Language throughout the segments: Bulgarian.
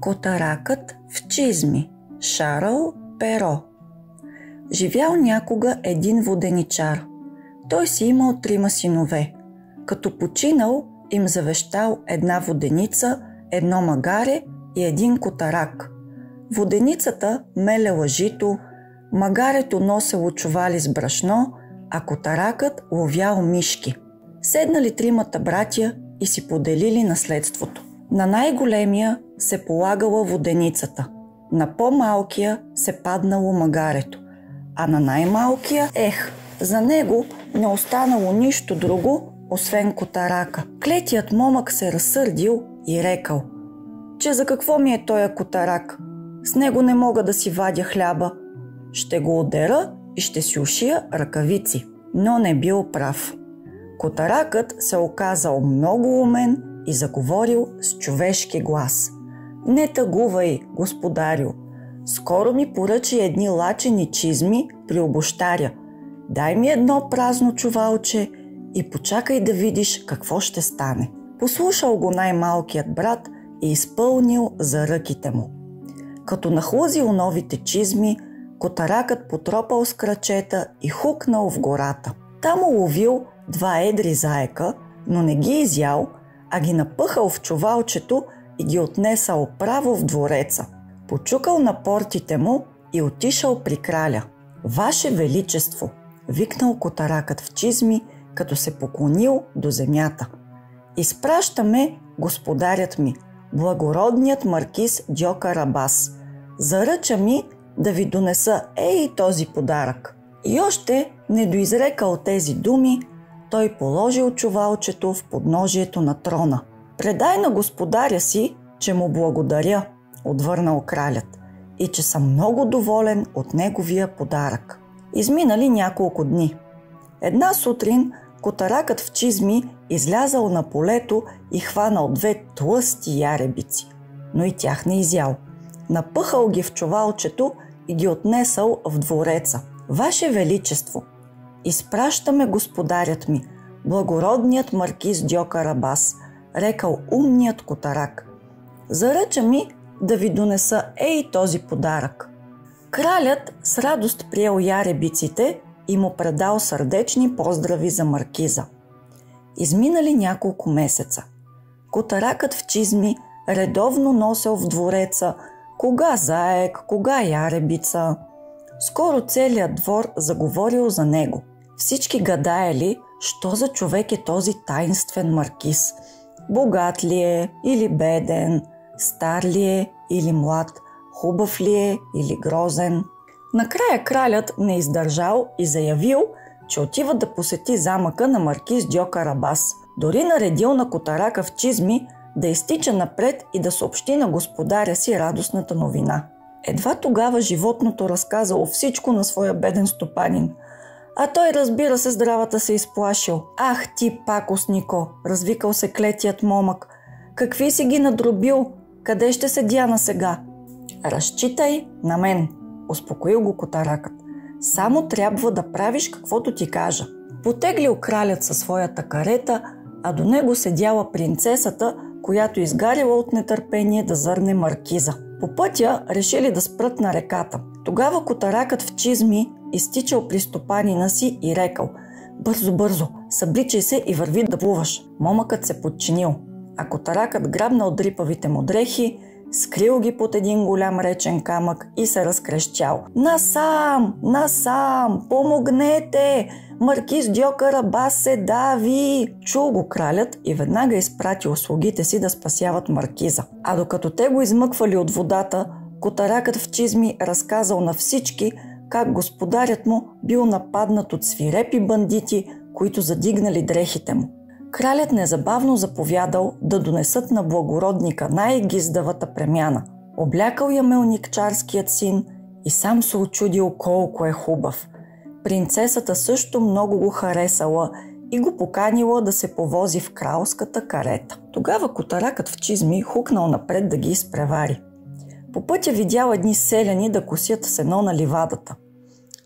Котаракът в чизми. Шарл Перо. Живял някога един воденичар. Той си имал 3 синове. Като починал, им завещал една воденица, едно магаре и един котарак. Воденицата мелела жито, магарето носело чували с брашно, а котаракът ловял мишки. Седнали 3 братя и си поделили наследството. На най-големия се полагала воденицата, на по-малкия се паднало магарето, а на най-малкия, за него не останало нищо друго, освен котарака. Клетият момък се разсърдил и рекал: че за какво ми е тоя котарак? С него не мога да си вадя хляба. Ще го удера и ще си ушия ръкавици. Но не бил прав. Котаракът се оказал много умен и заговорил с човешки глас: не тъгувай, господарю. Скоро ми поръчи едни лачени чизми при обущаря. Дай ми едно празно чувалче и почакай да видиш какво ще стане. Послушал го най-малкият брат и изпълнил за ръките му. Като нахлузил новите чизми, котаракът потропал с крачета и хукнал в гората. Там уловил 2 едри заека, но не ги изял, а ги напъхал в чувалчето и ги отнесал право в двореца. Почукал на портите му и отишъл при краля. Ваше величество, викнал котаракът в чизми, като се поклонил до земята. Изпращаме господарят ми, благородният маркиз Дьокар Абас. Заръча ми да ви донеса този подарък. И още не доизрекал тези думи, той положил чувалчето в подножието на трона. Предай на господаря си, че му благодаря, отвърнал кралят, и че съм много доволен от неговия подарък. Изминали няколко дни. Една сутрин котаракът в чизми излязал на полето и хванал 2 тлъсти яребици, но и тях не изял. Напъхал ги в чувалчето и ги отнесъл в двореца. Ваше величество, изпращаме господарят ми, благородният маркиз Дьокар Абас, рекал умният котарак. Заръча ми да ви донеса този подарък. Кралят с радост приел яребиците и му предал сърдечни поздрави за маркиза. Изминали няколко месеца. Котаракът в чизми редовно носел в двореца кога заек, кога яребица. Скоро целият двор заговорил за него. Всички гадаели, що за човек е този таинствен маркиз. Богат ли е или беден, стар ли е или млад, хубав ли е или грозен. Накрая кралят не издържал и заявил, че отива да посети замъка на маркиз Дьокар Абас. Дори наредил на котарака в чизми да изтича напред и да съобщи на господаря си радостната новина. Едва тогава животното разказало всичко на своя беден стопанин. А той, разбира се, здравата се изплашил. Ах ти, пакостнико, развикал се клетият момък. Какви си ги надробил? Къде ще седя на сега? Разчитай на мен, успокоил го котаракът. Само трябва да правиш каквото ти кажа. Потеглил кралят със своята карета, а до него седяла принцесата, която изгаряла от нетърпение да зърне маркиза. По пътя решили да спрат на реката. Тогава котаракът в чизми изтичал при стопанина си и рекал: бързо, бързо, събличай се и върви да плуваш. Момъкът се подчинил, а котаракът грабнал дрипавите му дрехи, скрил ги под един голям речен камък и се разкрещял: насам, насам, помогнете! Маркиз Дьокар Абас се дави! Чул го кралят и веднага изпратил слугите си да спасяват маркиза. А докато те го измъквали от водата, котаракът в чизми разказал на всички как господарят му бил нападнат от свирепи бандити, които задигнали дрехите му. Кралят незабавно заповядал да донесат на благородника най-гиздавата премяна. Облякал я мелникчарският син и сам се очудил колко е хубав. Принцесата също много го харесала и го поканила да се повози в кралската карета. Тогава котаракът в чизми хукнал напред да ги изпревари. По пътя видял едни селяни да косят сено на ливадата.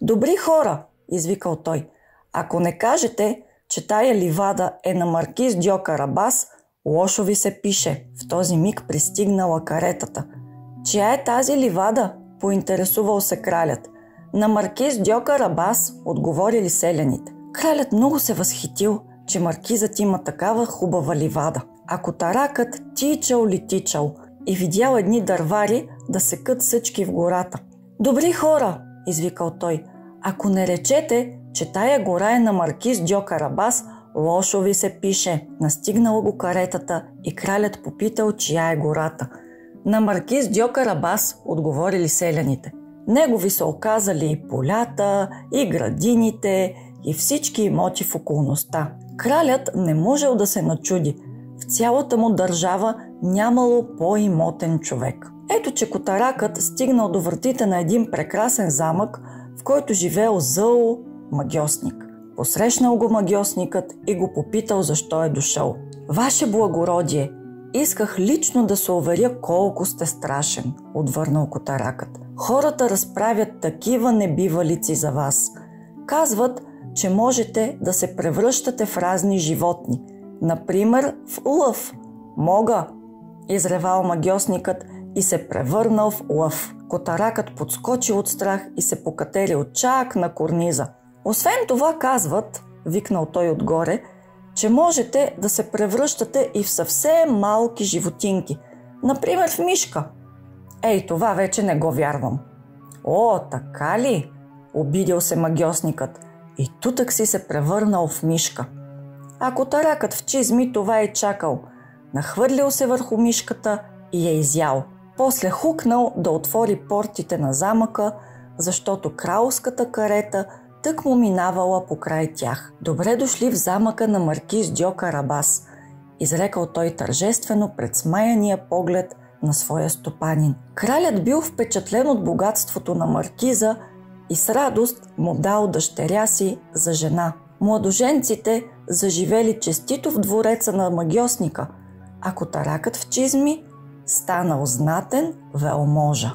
Добри хора, извикал той, ако не кажете, че тая ливада е на маркиз Дьокар Абас, лошо ви се пише. В този миг пристигнала каретата. Чия е тази ливада? Поинтересувал се кралят. На маркиз Дьокар Абас, отговорили селяните. Кралят много се възхитил, че маркизът има такава хубава ливада. А котаракът тичал летичал и видял едни дървари да секат съчки в гората. Добри хора, извикал той, ако не речете, че тая гора е на маркиз Дьокар Абас, лошо ви се пише. Настигнала го каретата и кралят попитал чия е гората. На маркиз Дьокар Абас, отговорили селяните. Негови са оказали и полята, и градините, и всички имоти в околността. Кралят не можел да се начуди. В цялата му държава нямало по-имотен човек. Ето, че котаракът стигнал до вратите на един прекрасен замък, в който живеел зъл магьосник. Посрещнал го магьосникът и го попитал защо е дошъл. Ваше благородие, исках лично да се уверя колко сте страшен, отвърнал котаракът. Хората разправят такива небивалици за вас. Казват, че можете да се превръщате в разни животни. Например, в лъв. Мога, изревал магьосникът и се превърнал в лъв. Котаракът подскочил от страх и се покатерил чак на корниза. Освен това казват, викнал той отгоре, че можете да се превръщате и в съвсем малки животинки. Например в мишка. Ей, това вече не го вярвам. О, така ли? Обидил се магьосникът и тутък си се превърнал в мишка. А котаракът в чизми това е чакал. Нахвърлил се върху мишката и я изял. После хукнал да отвори портите на замъка, защото кралската карета тък му минавала покрай тях. Добре дошли в замъка на маркиз Дьокар Абас, изрекал той тържествено пред смаяния поглед на своя стопанин. Кралят бил впечатлен от богатството на маркиза и с радост му дал дъщеря си за жена. Младоженците заживели честито в двореца на магьосника, а котаракът в чизми станал знатен велможа.